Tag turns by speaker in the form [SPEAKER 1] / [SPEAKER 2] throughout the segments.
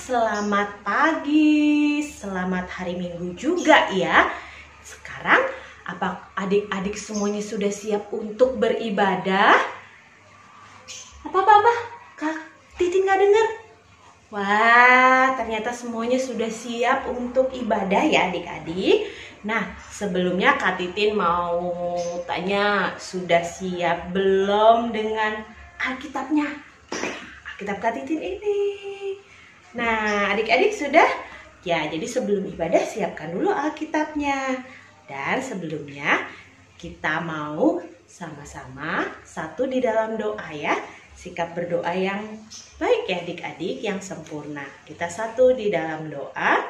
[SPEAKER 1] Selamat pagi, selamat hari Minggu juga ya. Sekarang apa adik-adik semuanya sudah siap untuk beribadah? Apa? Kak Titin nggak dengar? Wah, ternyata semuanya sudah siap untuk ibadah ya adik-adik. Nah, sebelumnya Kak Titin mau tanya, sudah siap belum dengan Alkitabnya? Alkitab Kak Titin ini. Nah, adik-adik sudah? Ya, jadi sebelum ibadah siapkan dulu Alkitabnya. Dan sebelumnya kita mau sama-sama satu di dalam doa ya. Sikap berdoa yang baik ya adik-adik, yang sempurna. Kita satu di dalam doa.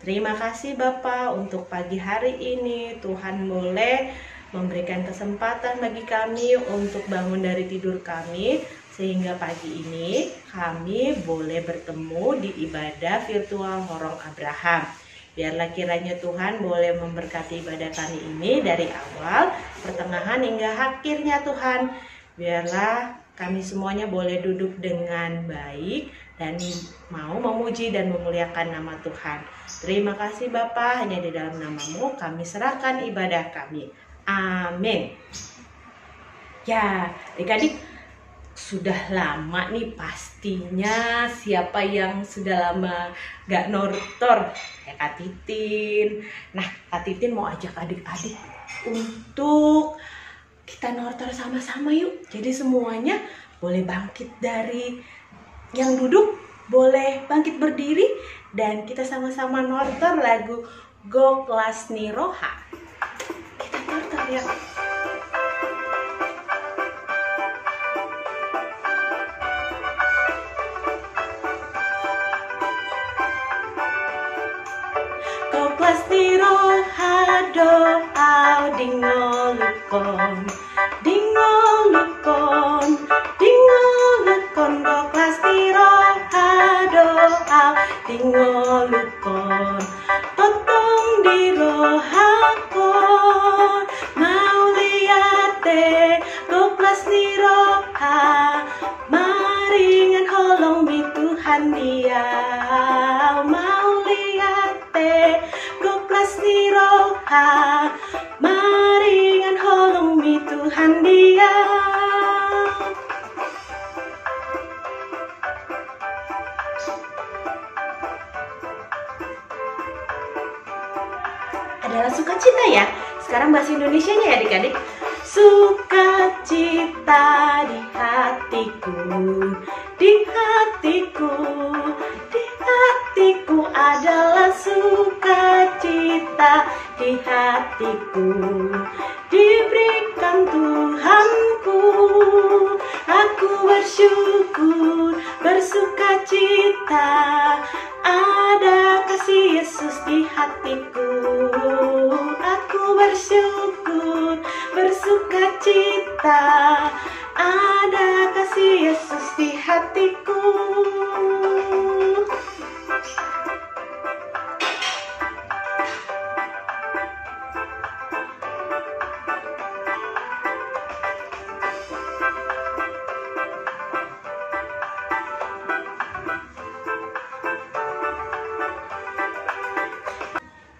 [SPEAKER 1] Terima kasih Bapak untuk pagi hari ini. Tuhan boleh memberikan kesempatan bagi kami untuk bangun dari tidur kami, sehingga pagi ini kami boleh bertemu di ibadah virtual Horong Abraham. Biarlah kiranya Tuhan boleh memberkati ibadah kami ini dari awal, pertengahan hingga akhirnya Tuhan. Biarlah kami semuanya boleh duduk dengan baik dan mau memuji dan memuliakan nama Tuhan. Terima kasih Bapa, hanya di dalam nama-Mu kami serahkan ibadah kami. Amin. Ya, adik-adik, sudah lama nih pastinya siapa yang sudah lama gak nortor kayak Kak Titin. Nah, Kak Titin mau ajak adik-adik untuk kita nortor sama-sama yuk. Jadi semuanya boleh bangkit dari yang duduk, boleh bangkit berdiri, dan kita sama-sama nortor lagu Goklasni Roha. Kita nortor ya. Goklasni Roha doa dingolukon, dingolukon, dingolukon. Goklasni Roha doa dingolukon, totong di rohakon. Mau lihat deh Goklasni Roha, maringan holong di Tuhan dia. Mau lihat deh Goklasni Roha, maringan holong di Tuhan dia. Adalah sukacita ya. Sekarang bahasa Indonesianya ya adik-adik. Sukacita di hatiku, di hatiku, di hatiku adalah sukacita di hatiku. Diberikan Tuhanku, aku bersyukur, bersukacita, ada kasih Yesus di hatiku. Aku bersyukur, bersukacita, ada kasih Yesus di hatiku.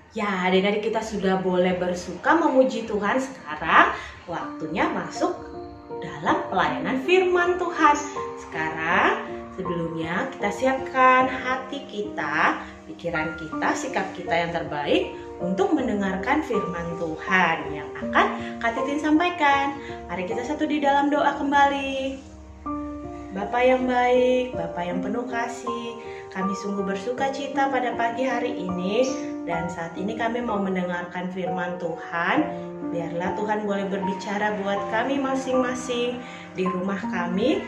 [SPEAKER 1] Ya, adik-adik kita sudah boleh bersuka memuji Tuhan. Sekarang waktunya masuk dalam pelayanan firman Tuhan. Sekarang sebelumnya kita siapkan hati kita, pikiran kita, sikap kita yang terbaik untuk mendengarkan firman Tuhan yang akan Kak Titin sampaikan. Mari kita satu di dalam doa kembali. Bapa yang baik, Bapa yang penuh kasih, kami sungguh bersuka cita pada pagi hari ini, dan saat ini kami mau mendengarkan firman Tuhan. Biarlah Tuhan boleh berbicara buat kami masing-masing di rumah kami,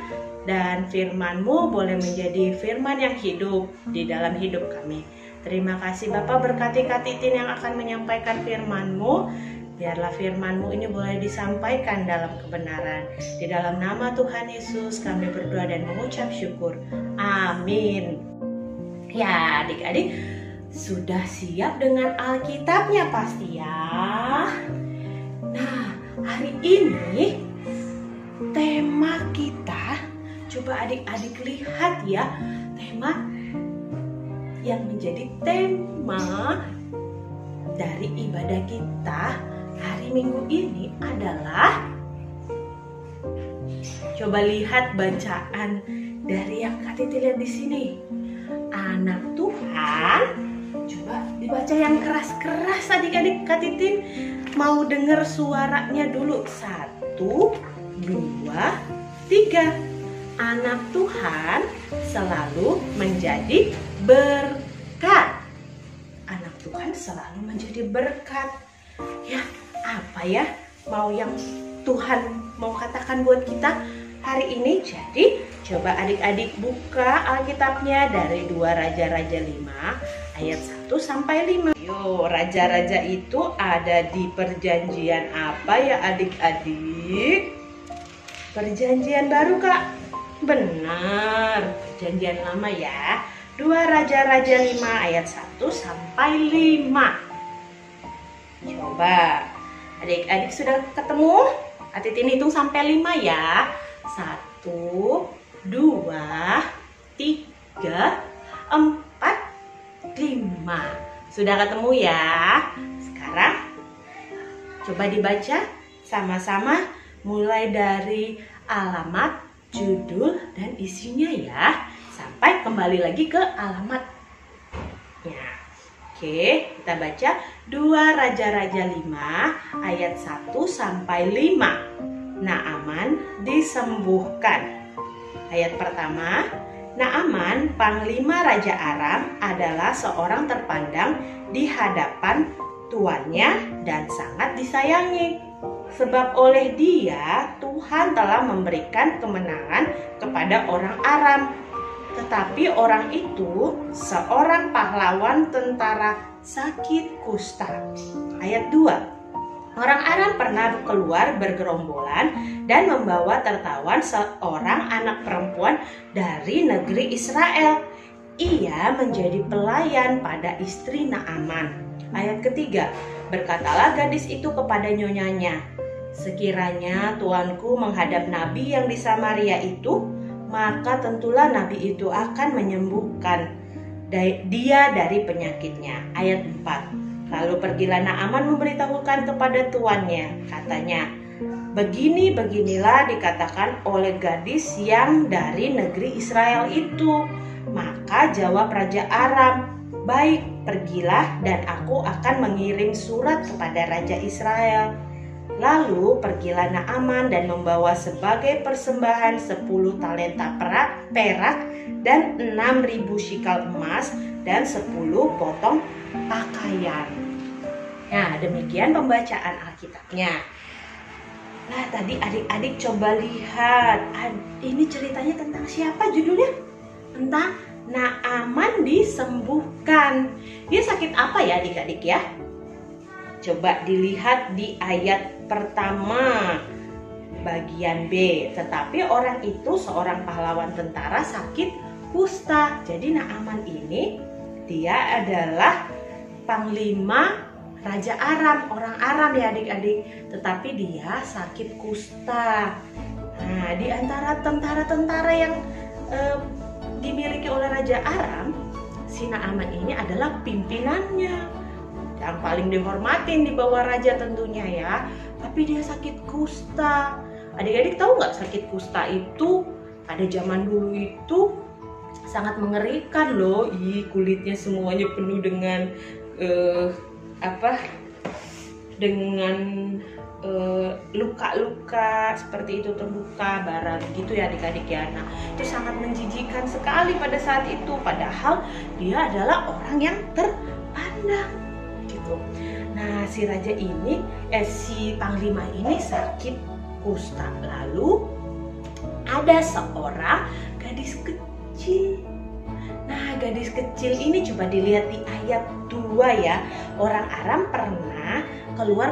[SPEAKER 1] dan firman-Mu boleh menjadi firman yang hidup di dalam hidup kami. Terima kasih Bapa, berkati Kak Titin yang akan menyampaikan firman-Mu. Biarlah firman-Mu ini boleh disampaikan dalam kebenaran. Di dalam nama Tuhan Yesus kami berdoa dan mengucap syukur. Amin. Ya adik-adik, sudah siap dengan Alkitabnya pasti ya. Nah, hari ini tema kita, coba adik-adik lihat ya, tema yang menjadi tema dari ibadah kita hari Minggu ini adalah, coba lihat bacaan dari yang Kak Titi lihat di sini. Anak Tuhan, coba dibaca yang keras-keras adik-adik. Kak Titi mau dengar suaranya dulu. 1, 2, 3. Anak Tuhan selalu menjadi berkat. Anak Tuhan selalu menjadi berkat. Ya, apa ya mau yang Tuhan mau katakan buat kita hari ini? Jadi coba adik-adik buka Alkitabnya dari 2 Raja-Raja 5 ayat 1 sampai 5. Yo, raja-raja itu ada di perjanjian apa ya adik-adik? Perjanjian baru, Kak? Benar, perjanjian lama ya. 2 Raja-Raja 5 ayat 1 sampai 5. Coba adik-adik sudah ketemu? Titin hitung sampai 5 ya. 1, 2, 3, 4, 5. Sudah ketemu ya? Sekarang coba dibaca sama-sama mulai dari alamat, judul, dan isinya ya. Sampai kembali lagi ke alamatnya. Oke, kita baca 2 Raja-Raja 5 ayat 1 sampai 5. Naaman disembuhkan. Ayat pertama, Naaman, panglima Raja Aram, adalah seorang terpandang di hadapan tuannya dan sangat disayangi. Sebab oleh dia Tuhan telah memberikan kemenangan kepada orang Aram. Tetapi orang itu seorang pahlawan tentara sakit kusta. Ayat 2. Orang Aram pernah keluar bergerombolan dan membawa tertawan seorang anak perempuan dari negeri Israel. Ia menjadi pelayan pada istri Naaman. Ayat ketiga, berkatalah gadis itu kepada nyonyanya, sekiranya tuanku menghadap nabi yang di Samaria itu, maka tentulah nabi itu akan menyembuhkan dia dari penyakitnya. Ayat 4. Lalu pergilah Naaman memberitahukan kepada tuannya, katanya, beginilah dikatakan oleh gadis yang dari negeri Israel itu. Maka jawab Raja Aram, baik, pergilah dan aku akan mengirim surat kepada Raja Israel. Lalu pergilah Naaman dan membawa sebagai persembahan 10 talenta perak dan 6.000 shikal emas dan 10 potong pakaian. Nah, demikian pembacaan Alkitabnya. Nah, tadi adik-adik coba lihat. Ini ceritanya tentang siapa judulnya? Tentang Naaman disembuhkan. Dia sakit apa ya adik-adik ya? Coba dilihat di ayat pertama bagian B. Tetapi orang itu seorang pahlawan tentara sakit kusta. Jadi Naaman ini dia adalah panglima Raja Aram, orang Aram ya adik-adik. Tetapi dia sakit kusta. Nah, di antara tentara-tentara yang dimiliki oleh Raja Aram, si Naaman ini adalah pimpinannya, yang paling dihormatin di bawah raja tentunya ya. Tapi dia sakit kusta. Adik-adik tahu nggak sakit kusta itu pada zaman dulu itu sangat mengerikan loh. Kulitnya semuanya penuh dengan luka-luka seperti itu, terluka, bara gitu ya adik-adik ya. Nah, itu sangat menjijikan sekali pada saat itu. Padahal dia adalah orang yang terpandang gitu. Nah, si raja ini, si panglima ini sakit kusta. Lalu ada seorang gadis kecil. Nah, gadis kecil ini coba dilihat di ayat 2 ya. Orang Aram pernah keluar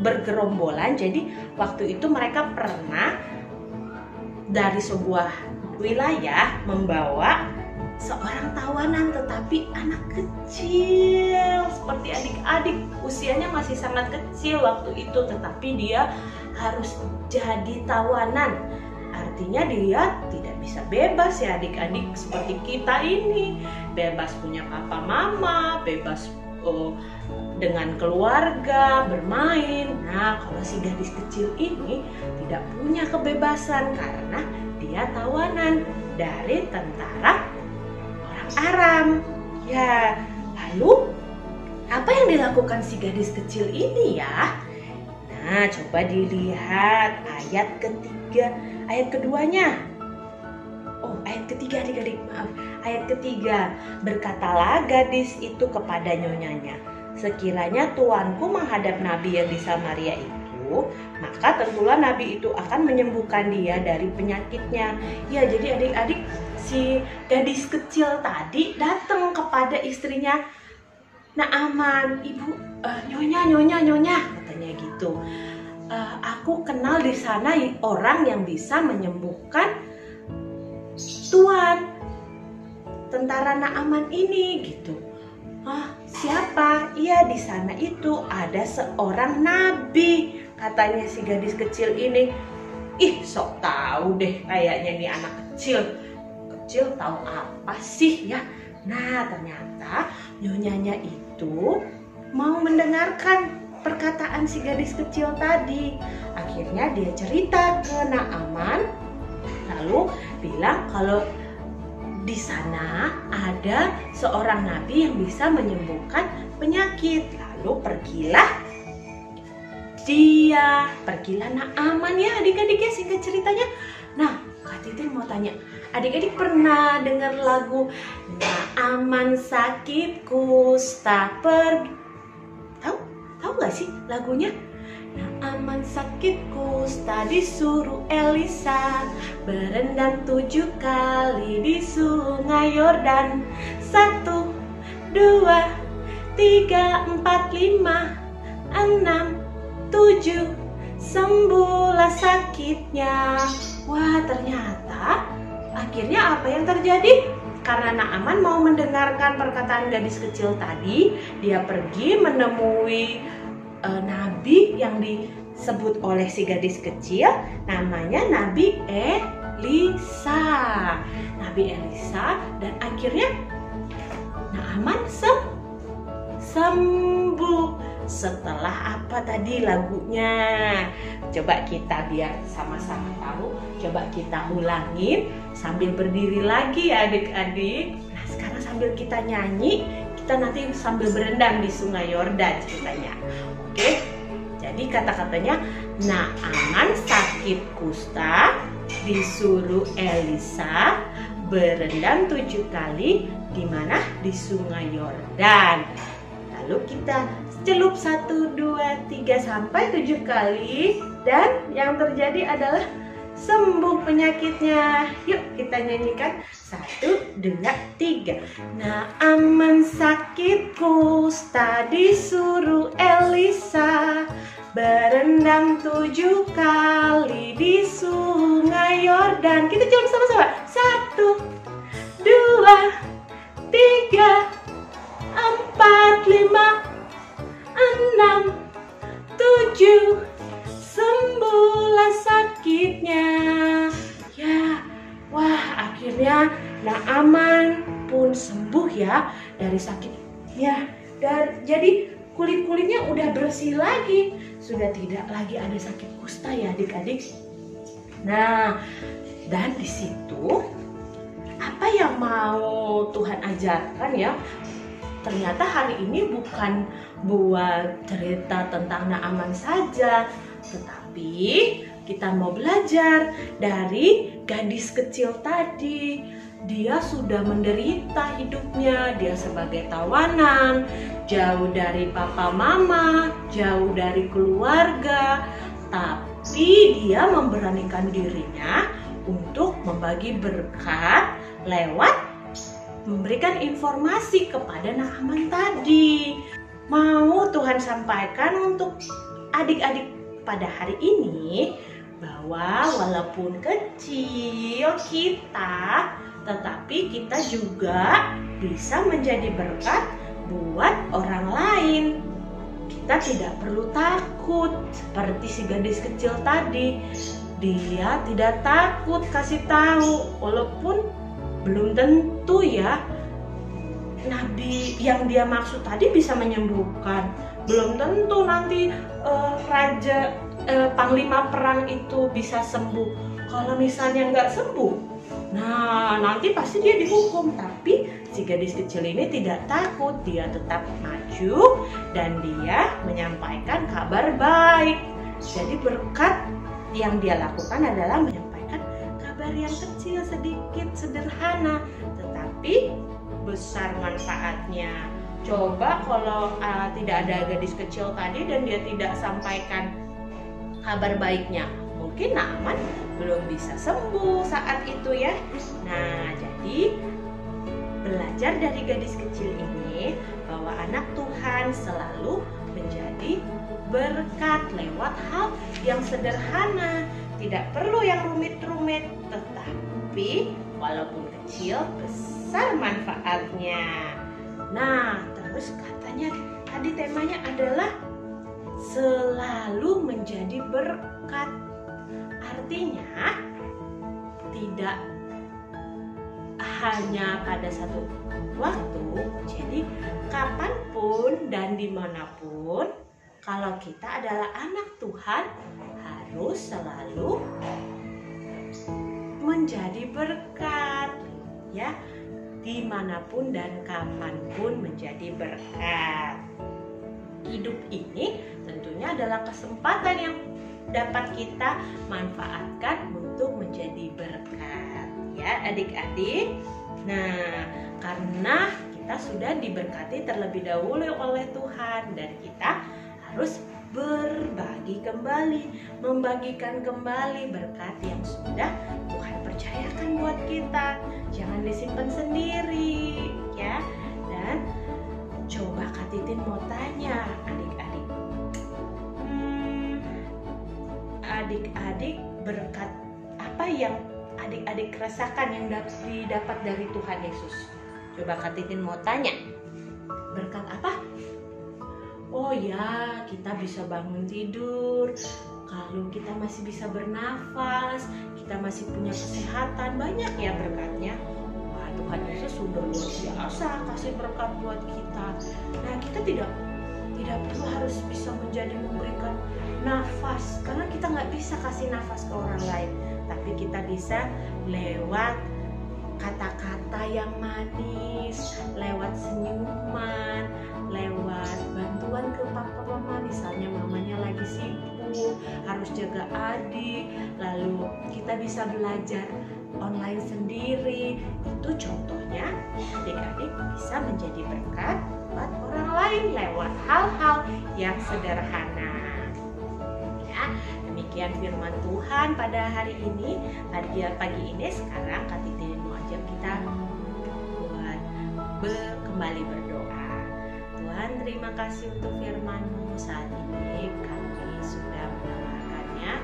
[SPEAKER 1] bergerombolan. Jadi waktu itu mereka pernah dari sebuah wilayah membawa seorang tawanan, tetapi anak kecil seperti adik-adik, usianya masih sangat kecil waktu itu, tetapi dia harus jadi tawanan. artinya dia tidak bisa bebas ya adik-adik seperti kita ini. Bebas punya papa mama, bebas dengan keluarga, bermain. Nah, kalau si gadis kecil ini tidak punya kebebasan karena dia tawanan dari tentara orang Aram. Ya, lalu apa yang dilakukan si gadis kecil ini ya? Nah, coba dilihat ayat ketiga, ayat keduanya. Oh, ayat ketiga adik-adik, maaf. Ayat ketiga, berkatalah gadis itu kepada nyonyanya, sekiranya tuanku menghadap nabi yang di Samaria itu, maka tentulah nabi itu akan menyembuhkan dia dari penyakitnya. Ya, jadi adik-adik, si gadis kecil tadi datang kepada istrinya Naaman, ibu, nyonya, katanya gitu. Aku kenal di sana orang yang bisa menyembuhkan tuan tentara Naaman ini gitu. Siapa? Iya, di sana itu ada seorang nabi, katanya si gadis kecil ini. Ih, sok tahu deh kayaknya nih anak kecil tahu apa sih ya. Nah, ternyata nyonyanya itu mau mendengarkan perkataan si gadis kecil tadi. Akhirnya dia cerita ke Naaman, lalu bilang kalau di sana ada seorang nabi yang bisa menyembuhkan penyakit. Lalu pergilah Naaman ya adik-adik ya, singkat ceritanya. Nah, Kak Titin mau tanya, adik-adik pernah dengar lagu Naaman sakit kusta pergi? Tahu nggak sih lagunya? Naaman sakit kusta disuruh Elisa berendam 7 kali di sungai Yordan. 1, 2, 3, 4, 5, 6, 7, sembuhlah sakitnya. Wah, ternyata akhirnya apa yang terjadi? Karena Naaman mau mendengarkan perkataan gadis kecil tadi, dia pergi menemui nabi yang disebut oleh si gadis kecil, namanya Nabi Elisa. Dan akhirnya Naaman sembuh. Setelah apa tadi lagunya? Coba kita biar sama-sama tahu, coba kita ulangin sambil berdiri lagi ya adik-adik. Nah, sekarang sambil kita nyanyi, kita nanti sambil berendam di sungai Yordan ceritanya. Oke, jadi kata-katanya Naaman sakit kusta disuruh Elisa berendam 7 kali di mana? Di sungai Yordan. Lalu kita celup 1, 2, 3 sampai 7 kali dan yang terjadi adalah sembuh penyakitnya. Yuk kita nyanyikan 1, 2, 3. Naaman sakit kusta disuruh Elisa berendam 7 kali di sungai Yordan. Kita celup sama-sama. 1, 2, 3, 4, 5, 6, 7, sembuhlah sakitnya. Ya, wah akhirnya Naaman pun sembuh ya dari sakitnya. Dan jadi kulit-kulitnya udah bersih lagi, sudah tidak lagi ada sakit kusta ya adik-adik. Nah, dan di situ apa yang mau Tuhan ajarkan ya? Ternyata hari ini bukan buat cerita tentang Naaman saja, tetapi kita mau belajar dari gadis kecil tadi. Dia sudah menderita hidupnya, dia sebagai tawanan, jauh dari papa mama, jauh dari keluarga, tapi dia memberanikan dirinya untuk membagi berkat lewat memberikan informasi kepada Naaman tadi. Mau Tuhan sampaikan untuk adik-adik pada hari ini bahwa walaupun kecil kita, tetapi kita juga bisa menjadi berkat buat orang lain. Kita tidak perlu takut seperti si gadis kecil tadi. dia tidak takut kasih tahu, walaupun belum tentu ya nabi yang dia maksud tadi bisa menyembuhkan. Belum tentu nanti raja panglima perang itu bisa sembuh. Kalau misalnya nggak sembuh, nah nanti pasti dia dihukum. Tapi si gadis kecil ini tidak takut, dia tetap maju dan dia menyampaikan kabar baik. Jadi berkat yang dia lakukan adalah menyampaikan kabar yang kecil, sedikit, sederhana, tetapi besar manfaatnya. Coba kalau tidak ada gadis kecil tadi dan dia tidak sampaikan kabar baiknya, mungkin Naaman belum bisa sembuh saat itu ya. Nah, jadi belajar dari gadis kecil ini bahwa anak Tuhan selalu menjadi berkat lewat hal yang sederhana, tidak perlu yang rumit-rumit, tetapi walaupun kecil besar manfaatnya. Nah, terus katanya tadi temanya adalah selalu menjadi berkat. Artinya tidak hanya pada satu waktu, jadi kapanpun dan dimanapun, kalau kita adalah anak Tuhan harus selalu menjadi berkat, ya. Dimanapun dan kapanpun menjadi berkat. Hidup ini tentunya adalah kesempatan yang dapat kita manfaatkan untuk menjadi berkat, ya adik-adik. Nah, karena kita sudah diberkati terlebih dahulu oleh Tuhan dan kita harus berbagi kembali, membagikan kembali berkat yang sudah Tuhan percayakan buat kita. Jangan disimpan sendiri, ya. Dan coba Kak Titin mau tanya adik-adik, adik-adik berkat apa yang adik-adik rasakan yang didapat dari Tuhan Yesus? Coba Kak Titin mau tanya, berkat apa? Oh ya, kita bisa bangun tidur, kalau kita masih bisa bernafas, kita masih punya kesehatan, banyak ya berkatnya. Wah, Tuhan Yesus sudah luar biasa kasih berkat buat kita. Nah, kita tidak perlu harus bisa menjadi memberikan nafas, karena kita nggak bisa kasih nafas ke orang lain, tapi kita bisa lewat kata-kata yang manis, lewat senyuman, lewat bantuan ke papa mama, misalnya mamanya lagi sibuk harus jaga adik, lalu kita bisa belajar online sendiri. Itu contohnya adik-adik bisa menjadi berkat buat orang lain lewat hal-hal yang sederhana. Ya, demikian firman Tuhan pada hari ini, pagi ini. Sekarang Kak Titin mau ajak kita buat kembali berdoa. Tuhan, terima kasih untuk firman-Mu. Saat ini kami sudah mendengarkannya.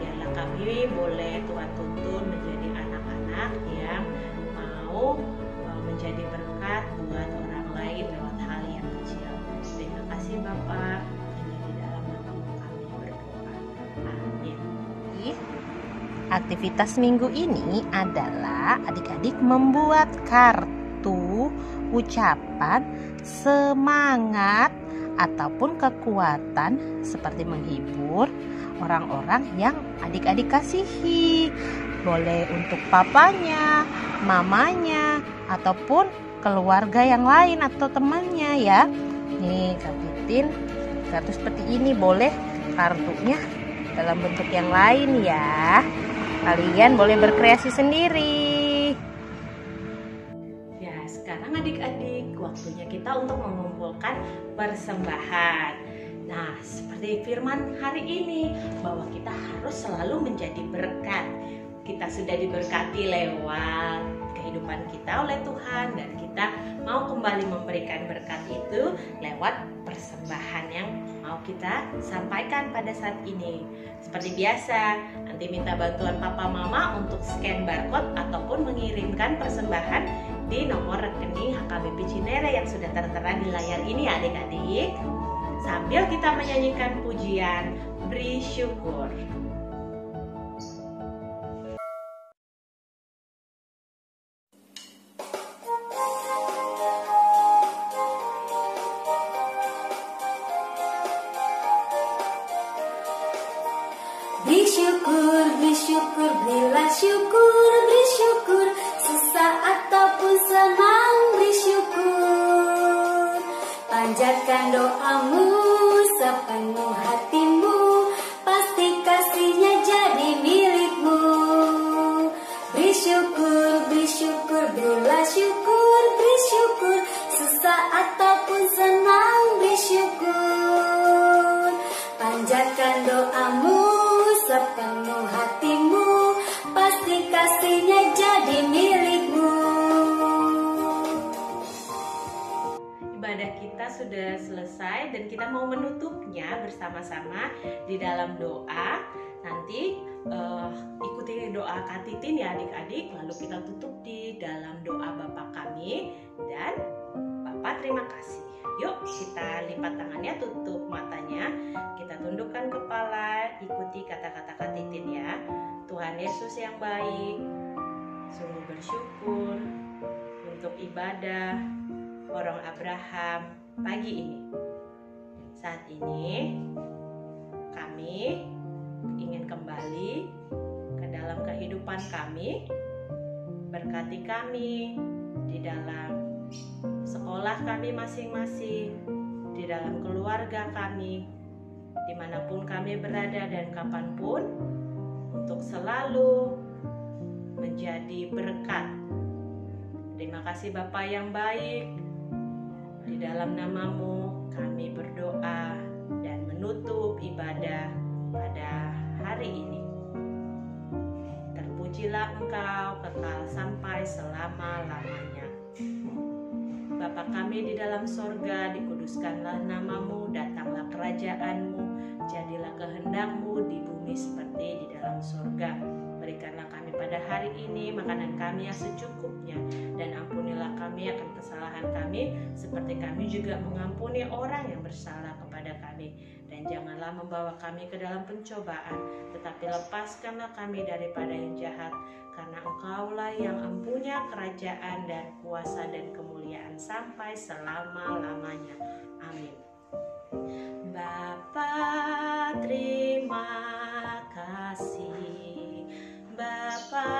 [SPEAKER 1] Biarlah kami boleh Tuhan tuntun menjadi anak-anak yang mau menjadi berkat buat orang lain lewat hal yang kecil. Terima kasih Bapak. Hanya di dalam nama-Mu kami berdoa. Amin.
[SPEAKER 2] Aktivitas minggu ini adalah adik-adik membuat kartu ucapan semangat ataupun kekuatan seperti menghibur orang-orang yang adik-adik kasihi. Boleh untuk papanya, mamanya, ataupun keluarga yang lain atau temannya ya. Nih Kak Titin, kartu seperti ini, boleh kartunya dalam bentuk yang lain ya. Kalian boleh berkreasi sendiri.
[SPEAKER 1] Ya, sekarang adik-adik waktunya kita untuk mengumpulkan persembahan. Nah, seperti firman hari ini bahwa kita harus selalu menjadi berkat. Kita sudah diberkati lewat kehidupan kita oleh Tuhan dan kita mau kembali memberikan berkat itu lewat persembahan yang mau kita sampaikan pada saat ini. Seperti biasa, nanti minta bantuan papa mama untuk scan barcode ataupun mengirimkan persembahan di nomor rekening HKBP Cinere yang sudah tertera di layar ini adik-adik. Sambil kita menyanyikan pujian Beri Syukur.
[SPEAKER 3] beri syukur, susah ataupun senang beri syukur. Panjatkan doamu sepenuh hatimu, pasti kasihnya jadi milikmu. Beri syukur, berilah syukur, beri syukur, susah ataupun senang beri syukur. Panjatkan doamu sepenuh hatimu, pasti kasihnya jadi milikmu.
[SPEAKER 1] Ibadah kita sudah selesai dan kita mau menutupnya bersama-sama di dalam doa. Nanti ikuti doa Kak Titin ya adik-adik, lalu kita tutup di dalam doa Bapa kami dan Bapa terima kasih. Yuk kita lipat tangannya, tutup matanya, kita tundukkan kepala, ikuti kata-kata Kak Titin ya. Tuhan Yesus yang baik, sungguh bersyukur untuk ibadah orang Abraham pagi ini. Saat ini kami ingin kembali ke dalam kehidupan kami. Berkati kami di dalam sekolah kami masing-masing, di dalam keluarga kami, dimanapun kami berada dan kapanpun, untuk selalu menjadi berkat. Terima kasih Bapa yang baik. Di dalam nama-Mu kami berdoa dan menutup ibadah pada hari ini. Terpujilah Engkau kekal sampai selama-lamanya. Bapa kami di dalam sorga, dikuduskanlah nama-Mu, datanglah kerajaan-Mu, jadilah kehendak-Mu di bumi seperti di dalam sorga. Berikanlah kami pada hari ini makanan kami yang secukupnya, dan ampunilah kami akan kesalahan kami, seperti kami juga mengampuni orang yang bersalah kepada kami. Dan janganlah membawa kami ke dalam pencobaan, tetapi lepaskanlah kami daripada yang jahat, karena Engkaulah yang empunya kerajaan dan kuasa dan kemuliaan sampai selama-lamanya. Amin. Bapa terima kasih, Bapa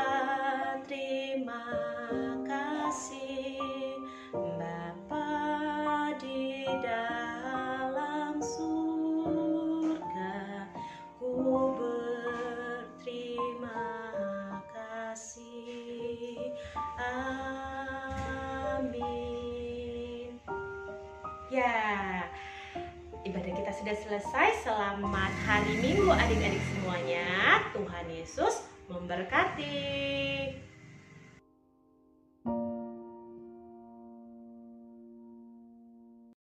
[SPEAKER 1] terima kasih, Bapa di dalam surga, ku berterima kasih. Amin. Ya, ibadah kita sudah selesai. Selamat hari Minggu adik-adik semuanya. Tuhan Yesus memberkati.